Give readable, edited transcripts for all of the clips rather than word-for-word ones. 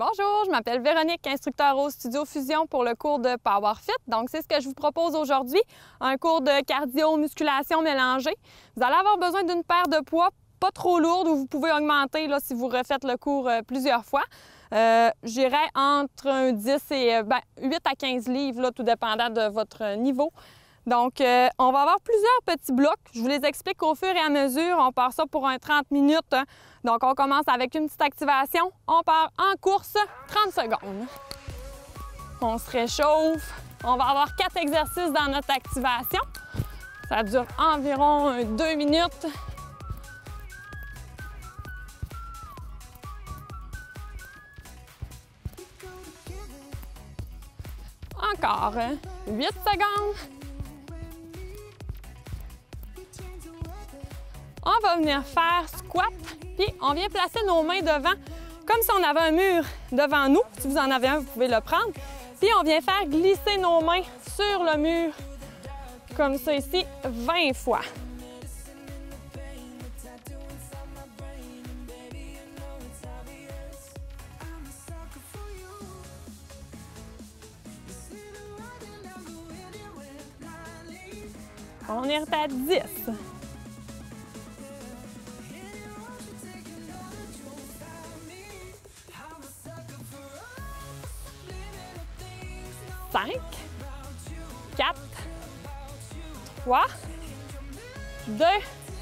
Bonjour, je m'appelle Véronique, instructeur au Studio Fusion pour le cours de PowerFit. Donc, c'est ce que je vous propose aujourd'hui, un cours de cardio-musculation mélangée. Vous allez avoir besoin d'une paire de poids pas trop lourde où vous pouvez augmenter là, si vous refaites le cours plusieurs fois. J'irai entre 10 et 8 à 15 livres, là, tout dépendant de votre niveau. Donc, on va avoir plusieurs petits blocs. Je vous les explique au fur et à mesure. On part ça pour un 30 minutes. Donc, on commence avec une petite activation. On part en course, 30 secondes. On se réchauffe. On va avoir 4 exercices dans notre activation. Ça dure environ 2 minutes. Encore 8 secondes. On va venir faire squat, puis on vient placer nos mains devant, comme si on avait un mur devant nous. Si vous en avez un, vous pouvez le prendre. Puis on vient faire glisser nos mains sur le mur, comme ça ici, 20 fois. On est à 10. 5, 4, 3, 2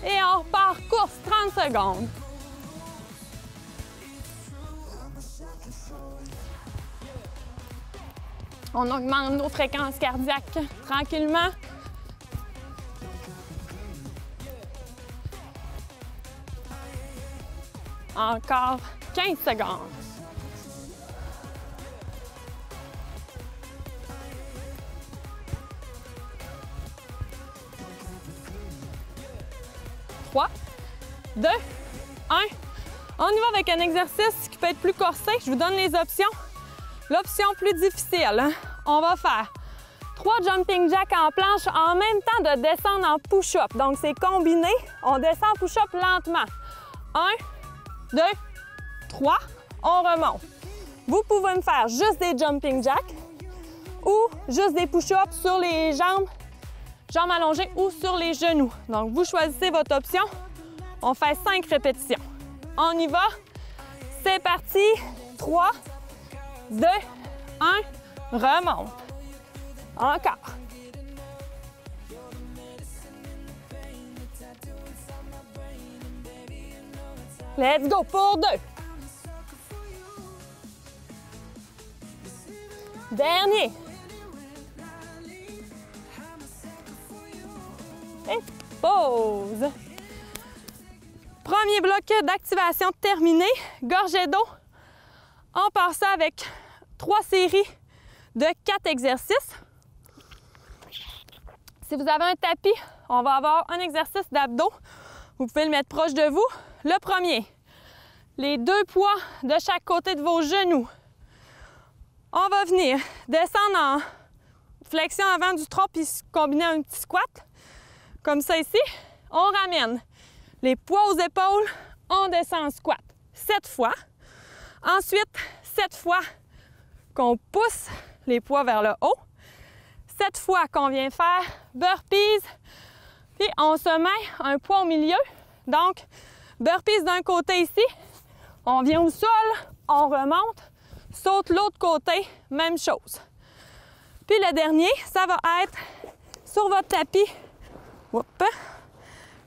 et on repart course 30 secondes. On augmente nos fréquences cardiaques tranquillement. Encore 15 secondes. Trois, 2, 1. On y va avec un exercice qui peut être plus corsé. Je vous donne les options. L'option plus difficile, on va faire 3 jumping jacks en planche en même temps de descendre en push-up. Donc, c'est combiné. On descend en push-up lentement. 1, 2, 3, on remonte. Vous pouvez me faire juste des jumping jacks ou juste des push-ups sur les jambes allongées ou sur les genoux. Donc, vous choisissez votre option. On fait 5 répétitions. On y va. C'est parti. 3, 2, 1, remonte. Encore. Let's go pour 2. Dernier. Et pause. Premier bloc d'activation terminé. Gorgée d'eau. On part ça avec 3 séries de 4 exercices. Si vous avez un tapis, on va avoir un exercice d'abdos. Vous pouvez le mettre proche de vous. Le premier, les 2 poids de chaque côté de vos genoux. On va venir descendre en flexion avant du tronc puis combiner un petit squat. Comme ça ici. On ramène les poids aux épaules. On descend en squat 7 fois. Ensuite, 7 fois qu'on pousse les poids vers le haut. 7 fois qu'on vient faire burpees. Puis on se met un poids au milieu. Donc, burpees d'un côté ici. On vient au sol, on remonte. Saute l'autre côté, même chose. Puis le dernier, ça va être sur votre tapis. Oups.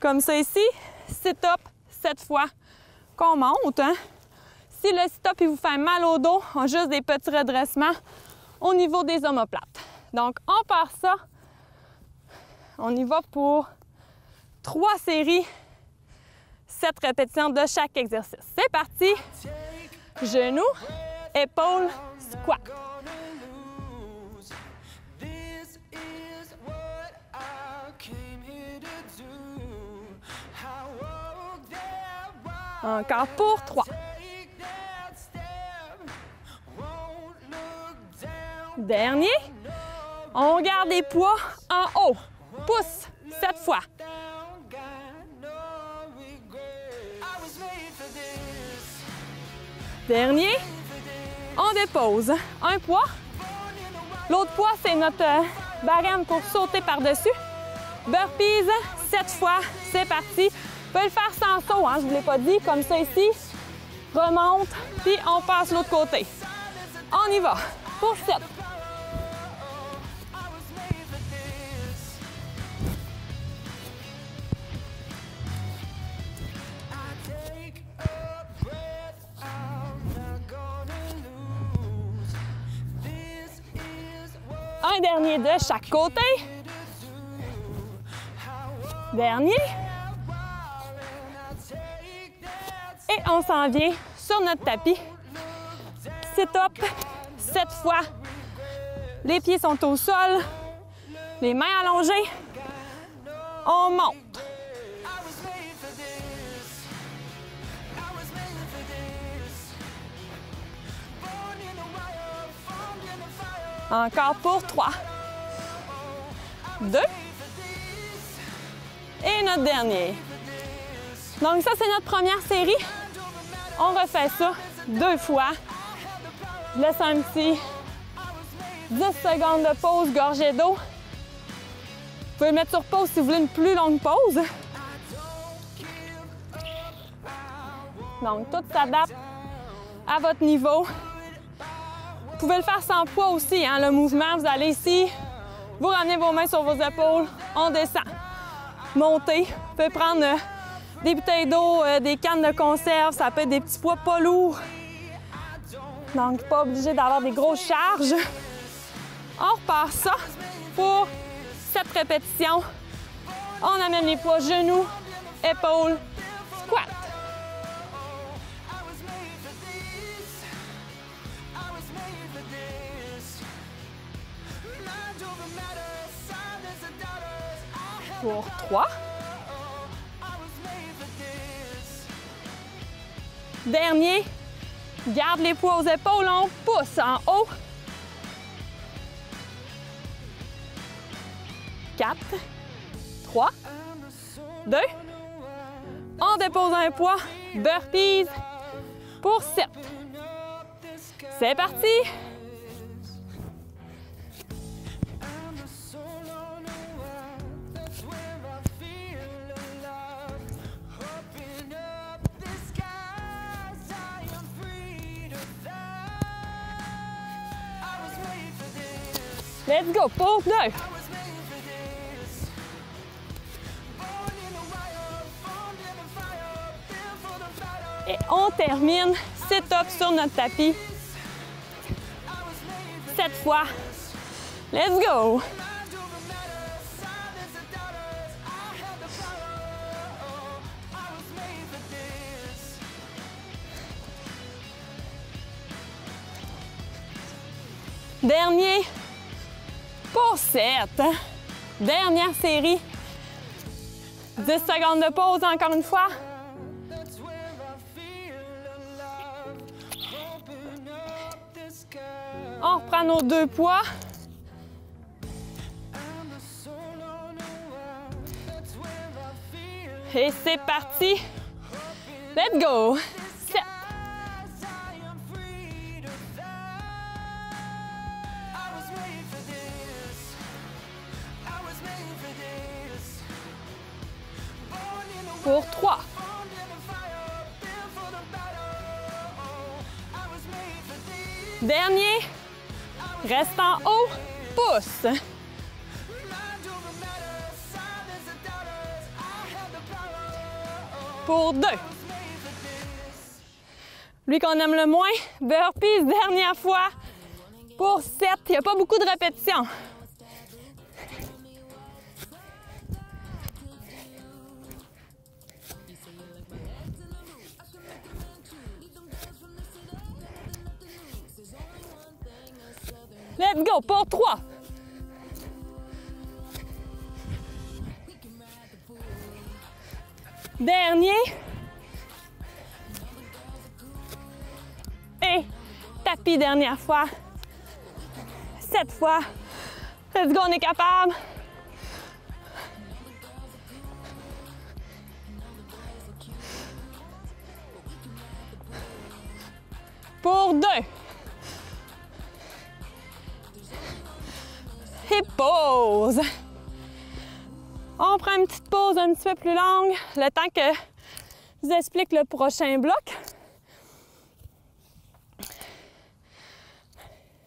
Comme ça ici, sit-up 7 fois qu'on monte. Si le sit-up il vous fait mal au dos, on a juste des petits redressements au niveau des omoplates. Donc, on part ça. On y va pour 3 séries, 7 répétitions de chaque exercice. C'est parti. Genoux, épaules, squat. Encore pour 3. Dernier. On garde les poids en haut. Pousse 7 fois. Dernier. On dépose un poids. L'autre poids, c'est notre barème pour sauter par-dessus. Burpees, 7 fois, c'est parti. Vous pouvez le faire sans saut, hein, je ne vous l'ai pas dit, comme ça ici. Remonte, puis on passe l'autre côté. On y va pour 7. Un dernier de chaque côté. Dernier. Et on s'en vient sur notre tapis. Sit-up, 7 fois. Les pieds sont au sol. Les mains allongées. On monte. Encore pour 3. 2. Et notre dernier. Donc ça, c'est notre première série. On refait ça 2 fois. Je laisse un petit 10 secondes de pause, gorgée d'eau. Vous pouvez le mettre sur pause si vous voulez une plus longue pause. Donc, tout s'adapte à votre niveau. Vous pouvez le faire sans poids aussi, hein, le mouvement. Vous allez ici, vous ramenez vos mains sur vos épaules, on descend. Montez. Vous pouvez prendre des bouteilles d'eau, des cannes de conserve, ça peut être des petits poids pas lourds. Donc, pas obligé d'avoir des grosses charges. On repart ça pour 7 répétitions. On amène les poids genoux, épaules, squat. Pour 3. Dernier. Garde les poids aux épaules, on pousse en haut. 4, 3, 2. On dépose un poids. Burpees pour 7. C'est parti. Let's go, pour 2. Et on termine sit-up sur notre tapis. 7 fois. Let's go. Dernier. Pour 7. Dernière série. 10 secondes de pause encore une fois. On reprend nos 2 poids. Et c'est parti. Let's go. 7. Pour 3. Dernier. Reste en haut. Pousse. Pour 2. Lui qu'on aime le moins. Burpees, dernière fois. Pour 7. Il n'y a pas beaucoup de répétitions. Let's go, pour 3. Dernier. Et tapis, dernière fois. 7 fois. Let's go, on est capable. Pour 2. Et pause. On prend une petite pause un petit peu plus longue, le temps que je vous explique le prochain bloc.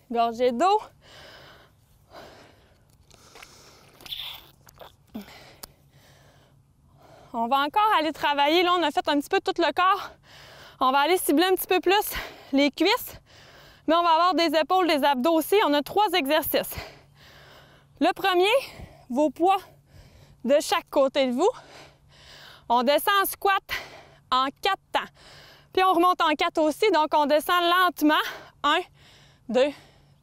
Gorgée d'eau. On va encore aller travailler. Là, on a fait un petit peu tout le corps. On va aller cibler un petit peu plus les cuisses. Mais on va avoir des épaules, des abdos aussi. On a 3 exercices. Le premier, vos poids de chaque côté de vous. On descend en squat en 4 temps. Puis on remonte en 4 aussi. Donc, on descend lentement. 1, 2,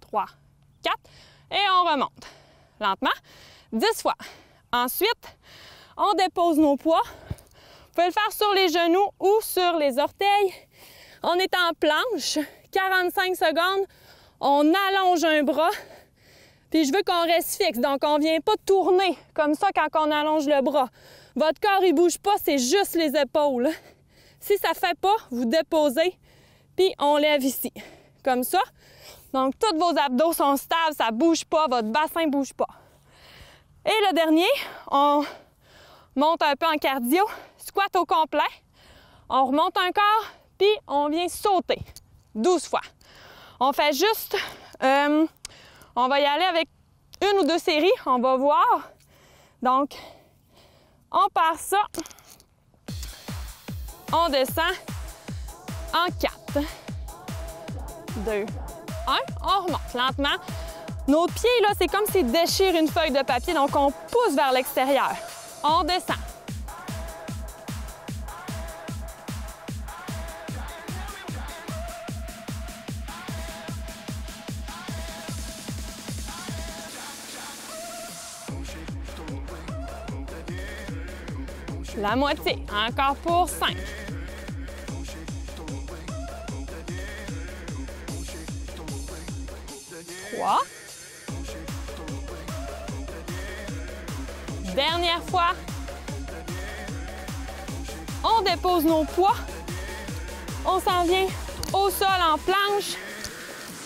3, 4. Et on remonte lentement 10 fois. Ensuite, on dépose nos poids. Vous pouvez le faire sur les genoux ou sur les orteils. On est en planche. 45 secondes. On allonge un bras. Puis je veux qu'on reste fixe. Donc, on ne vient pas tourner comme ça quand on allonge le bras. Votre corps, il ne bouge pas, c'est juste les épaules. Si ça ne fait pas, vous déposez, puis on lève ici. Comme ça. Donc, tous vos abdos sont stables, ça ne bouge pas, votre bassin ne bouge pas. Et le dernier, on monte un peu en cardio, squat au complet. On remonte un corps, puis on vient sauter 12 fois. On fait juste... on va y aller avec 1 ou 2 séries, on va voir. Donc, on part ça. On descend en 4. 2, 1. On remonte lentement. Nos pieds, là, c'est comme s'ils déchirent une feuille de papier, donc on pousse vers l'extérieur. On descend. La moitié. Encore pour 5. 3. Dernière fois. On dépose nos poids. On s'en vient au sol en planche.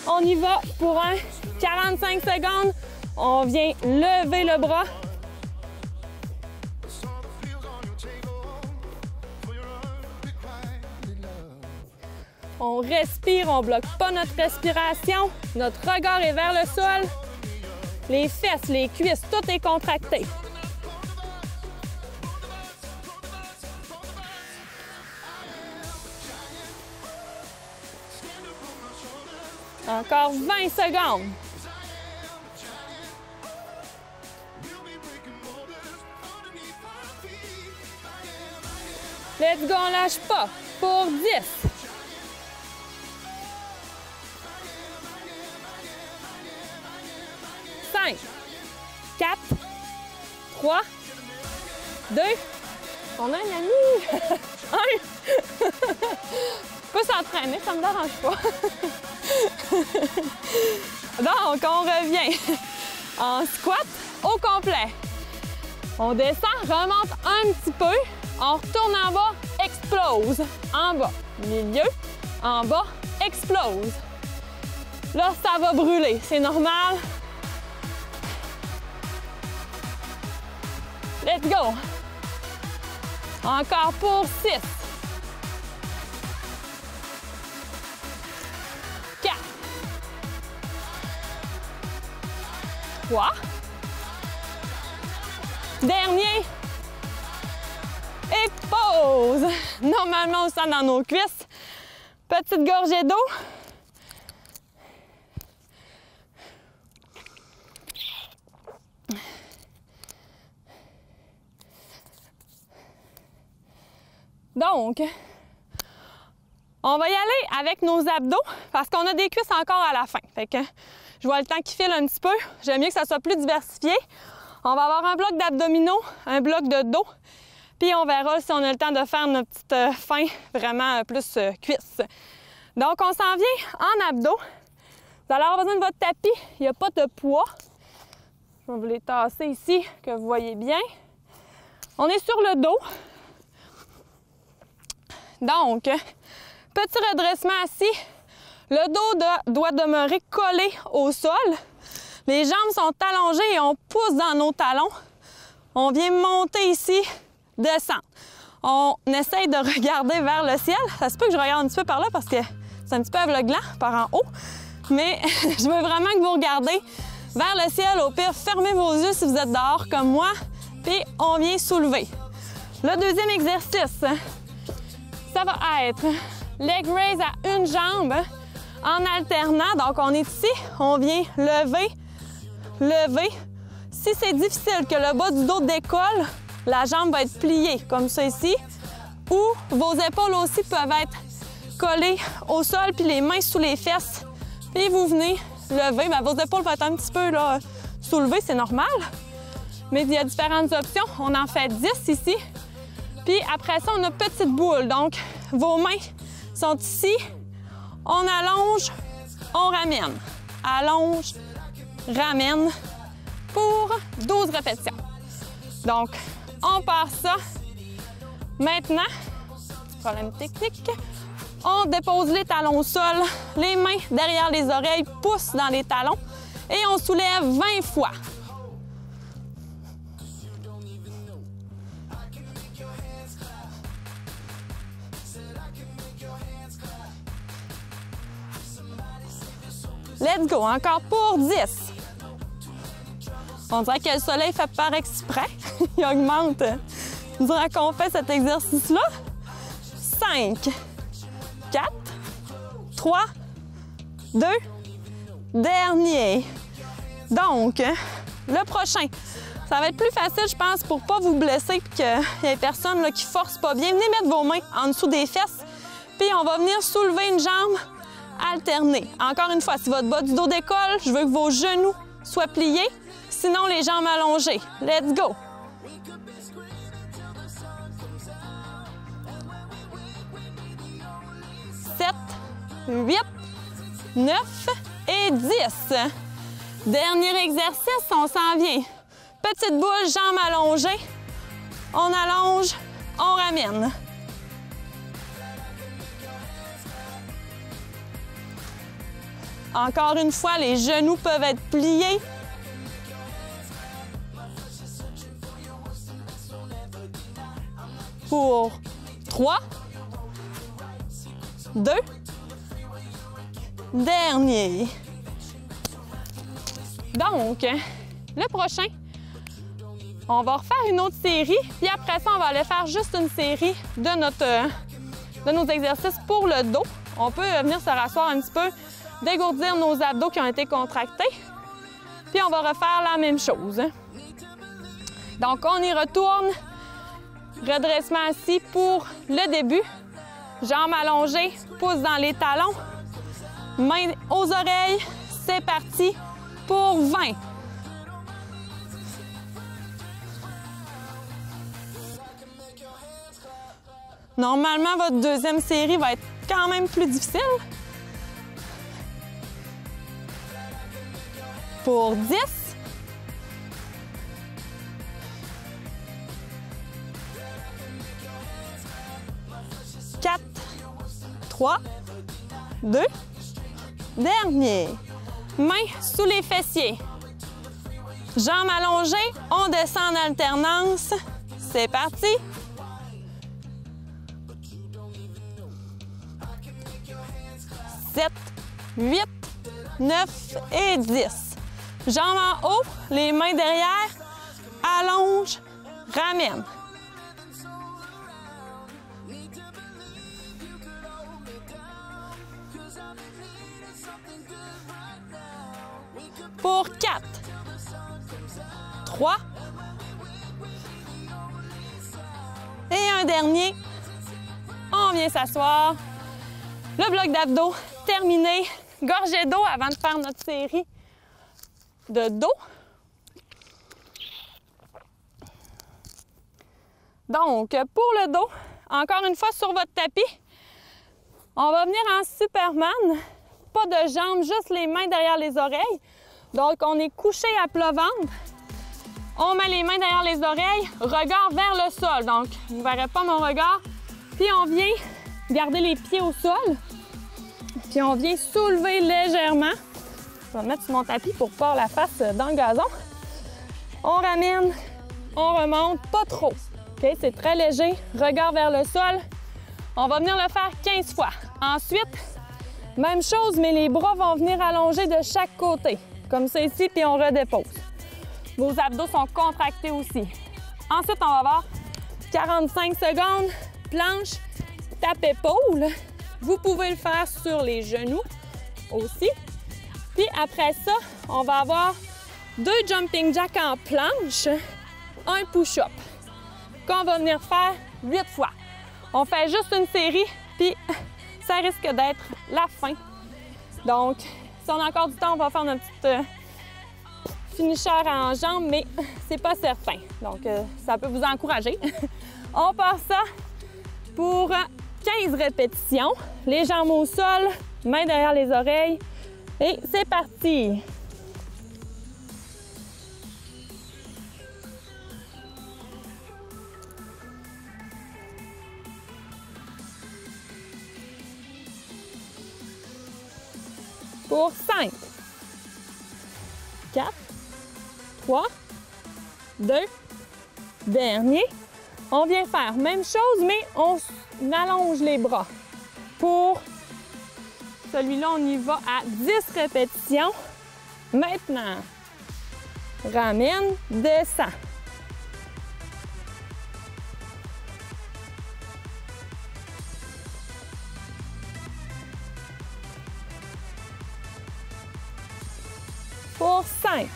On y va pour un 45 secondes. On vient lever le bras. On respire, on ne bloque pas notre respiration. Notre regard est vers le sol. Les fesses, les cuisses, tout est contracté. Encore 20 secondes. Let's go, on lâche pas. Pour 10. 5, 4, 3, 2, on a un ami! 1! Peut s'entraîner, ça me dérange pas. Donc, on revient en squat au complet. On descend, remonte un petit peu, on retourne en bas, explose. En bas, milieu, en bas, explose. Là, ça va brûler, c'est normal. Let's go! Encore pour 6. 4. 3. Dernier. Et pause. Normalement, on sent dans nos cuisses. Petite gorgée d'eau. Donc, on va y aller avec nos abdos parce qu'on a des cuisses encore à la fin. Fait que je vois le temps qui file un petit peu. J'aime mieux que ça soit plus diversifié. On va avoir un bloc d'abdominaux, un bloc de dos. Puis on verra si on a le temps de faire notre petite fin vraiment plus cuisse. Donc, on s'en vient en abdos. Vous allez avoir besoin de votre tapis. Il n'y a pas de poids. Je vais vous les tasser ici, que vous voyez bien. On est sur le dos. Donc, petit redressement assis. Le dos doit demeurer collé au sol. Les jambes sont allongées et on pousse dans nos talons. On vient monter ici, descendre. On essaye de regarder vers le ciel. Ça se peut que je regarde un petit peu par là parce que c'est un petit peu aveuglant par en haut. Mais je veux vraiment que vous regardez vers le ciel. Au pire, fermez vos yeux si vous êtes dehors comme moi. Puis on vient soulever. Le deuxième exercice, ça va être leg raise à une jambe en alternant. Donc on est ici, on vient lever, lever. Si c'est difficile que le bas du dos décolle, la jambe va être pliée comme ça ici. Ou vos épaules aussi peuvent être collées au sol puis les mains sous les fesses. Puis vous venez lever. Bien, vos épaules vont être un petit peu là, soulevées, c'est normal. Mais il y a différentes options. On en fait 10 ici. Puis après ça, on a petite boule. Donc, vos mains sont ici. On allonge, on ramène. Allonge, ramène pour 12 répétitions. Donc, on part ça. Maintenant, problème technique, on dépose les talons au sol, les mains derrière les oreilles, poussent dans les talons et on soulève 20 fois. Let's go, encore pour 10. On dirait que le soleil fait par exprès. Il augmente durant qu'on fait cet exercice-là. 5, 4, 3, 2, dernier. Donc, le prochain, ça va être plus facile, je pense, pour ne pas vous blesser et qu'il y ait personne là, qui force pas bien. Venez mettre vos mains en dessous des fesses, puis on va venir soulever une jambe alternée. Encore une fois, si votre bas du dos décolle, je veux que vos genoux soient pliés, sinon les jambes allongées. Let's go! 7, 8, 9 et 10. Dernier exercice, on s'en vient. Petite boule, jambes allongées. On allonge, on ramène. Encore une fois, les genoux peuvent être pliés. Pour 3, 2, dernier. Donc, le prochain, on va refaire une autre série, puis après ça, on va aller faire juste une série de nos exercices pour le dos. On peut venir se rasseoir un petit peu, dégourdir nos abdos qui ont été contractés, puis on va refaire la même chose. Donc, on y retourne. Redressement assis pour le début. Jambes allongées, pouces dans les talons. Mains aux oreilles. C'est parti pour 20. Normalement, votre deuxième série va être quand même plus difficile. Pour 10. 4, 3, 2, dernier. Mains sous les fessiers. Jambes allongées, on descend en alternance. C'est parti. 7, 8, 9 et 10. Jambes en haut, les mains derrière, allonge, ramène. Pour 4, 3 et un dernier. On vient s'asseoir. Le bloc d'abdos terminé. Gorgée d'eau avant de faire notre série de dos. Donc, pour le dos, encore une fois sur votre tapis, on va venir en Superman. Pas de jambes, juste les mains derrière les oreilles. Donc, on est couché à plat ventre. On met les mains derrière les oreilles, regard vers le sol. Donc, vous ne verrez pas mon regard. Puis, on vient garder les pieds au sol. Puis, on vient soulever légèrement Je vais me mettre sur mon tapis pour pas avoir la face dans le gazon. On ramène, on remonte, pas trop. OK? C'est très léger. Regard vers le sol. On va venir le faire 15 fois. Ensuite, même chose, mais les bras vont venir allonger de chaque côté. Comme ça ici, puis on redépose. Vos abdos sont contractés aussi. Ensuite, on va avoir 45 secondes, planche, tape épaule. Vous pouvez le faire sur les genoux aussi. Puis après ça, on va avoir 2 jumping jacks en planche, un push-up, qu'on va venir faire 8 fois. On fait juste une série, puis ça risque d'être la fin. Donc, si on a encore du temps, on va faire notre petite finisher en jambes, mais c'est pas certain. Donc, ça peut vous encourager. On part ça pour 15 répétitions. Les jambes au sol, mains derrière les oreilles. Et c'est parti! Pour 5, 4, 3, 2, dernier. On vient faire même chose, mais on allonge les bras. Pour celui-là, on y va à 10 répétitions. Maintenant, ramène, descend. Pour 5,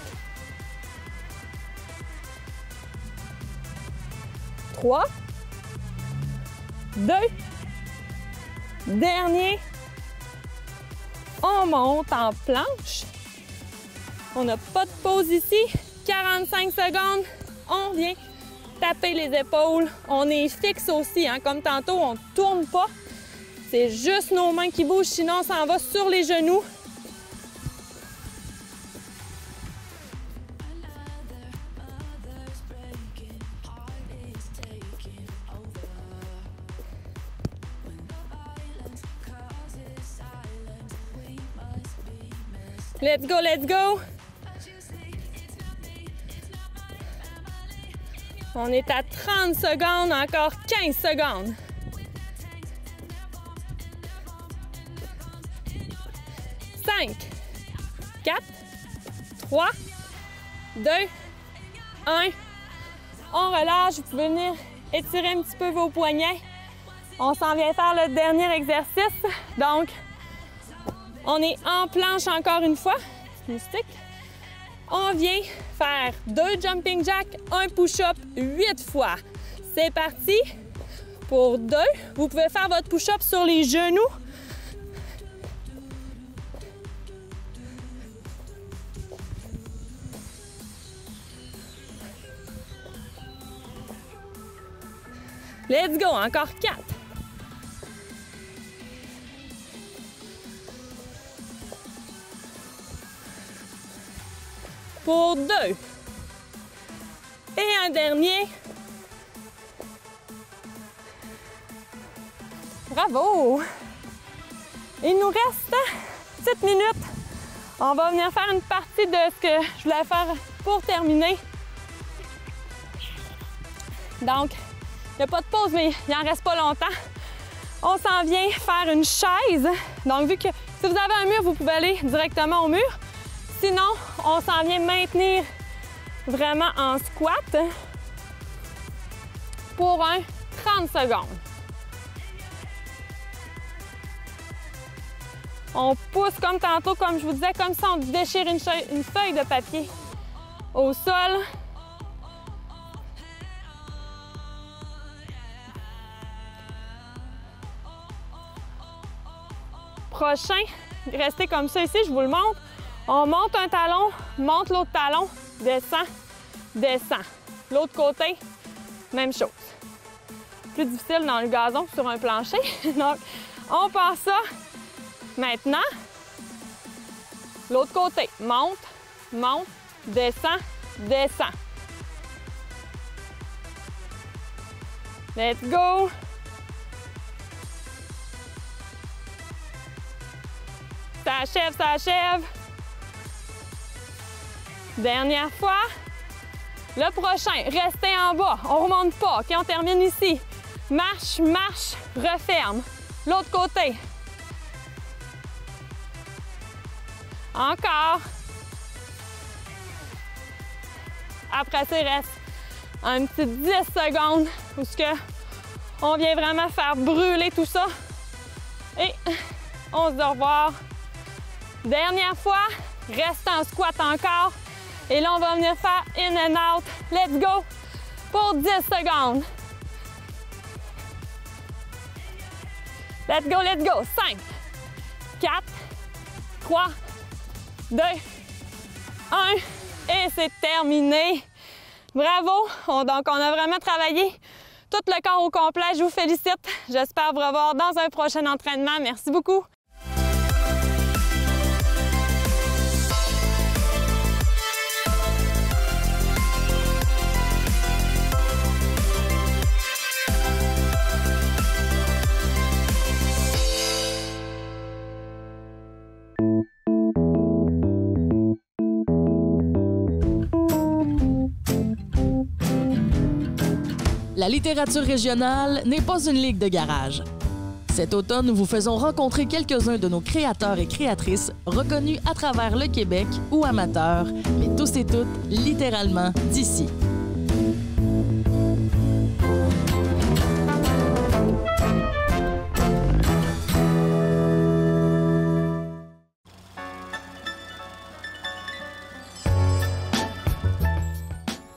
3, 2, dernier. On monte en planche. On n'a pas de pause ici. 45 secondes. On vient taper les épaules. On est fixe aussi, hein? Comme tantôt, on ne tourne pas. C'est juste nos mains qui bougent, sinon on s'en va sur les genoux. Let's go, let's go! On est à 30 secondes, encore 15 secondes. Cinq, 4, 3, 2, 1. On relâche, vous pouvez venir étirer un petit peu vos poignets. On s'en vient faire le dernier exercice. Donc, on est en planche encore une fois, moustique. On vient faire 2 jumping jacks, un push-up 8 fois. C'est parti pour 2. Vous pouvez faire votre push-up sur les genoux. Let's go, encore 4. Pour 2. Et un dernier. Bravo! Il nous reste 7 minutes. On va venir faire une partie de ce que je voulais faire pour terminer. Donc, il n'y a pas de pause, mais il n'en reste pas longtemps. On s'en vient faire une chaise. Donc, vu que si vous avez un mur, vous pouvez aller directement au mur. Sinon, on s'en vient maintenir vraiment en squat pour un 30 secondes. On pousse comme tantôt, comme je vous disais, comme si on déchire une feuille de papier au sol. Prochain, restez comme ça ici, je vous le montre. On monte un talon, monte l'autre talon, descend, descend. L'autre côté, même chose. Plus difficile dans le gazon que sur un plancher. Donc, on part ça. Maintenant, l'autre côté, monte, monte, descend, descend. Let's go! Ça achève, ça achève. Dernière fois. Le prochain, restez en bas. On remonte pas. OK, on termine ici. Marche, marche, referme. L'autre côté. Encore. Après ça, il reste un petit 10 secondes où on vient vraiment faire brûler tout ça. Et on se dit au revoir. Dernière fois, reste en squat encore. Et là, on va venir faire in and out. Let's go pour 10 secondes. Let's go, let's go. 5, 4, 3, 2, 1. Et c'est terminé. Bravo! Donc, on a vraiment travaillé tout le corps au complet. Je vous félicite. J'espère vous revoir dans un prochain entraînement. Merci beaucoup. La littérature régionale n'est pas une ligue de garage. Cet automne, nous vous faisons rencontrer quelques-uns de nos créateurs et créatrices reconnus à travers le Québec ou amateurs, mais tous et toutes littéralement d'ici.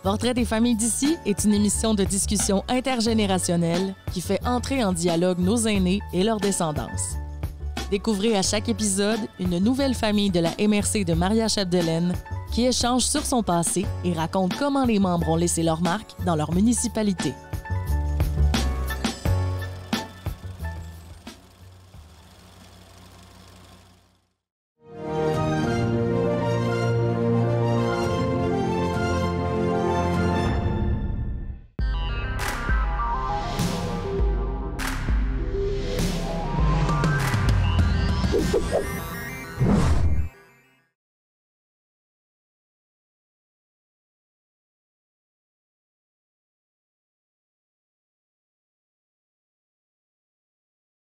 Portrait des familles d'ici est une émission de discussion intergénérationnelle qui fait entrer en dialogue nos aînés et leur descendance. Découvrez à chaque épisode une nouvelle famille de la MRC de Maria-Chapdelaine qui échange sur son passé et raconte comment les membres ont laissé leur marque dans leur municipalité.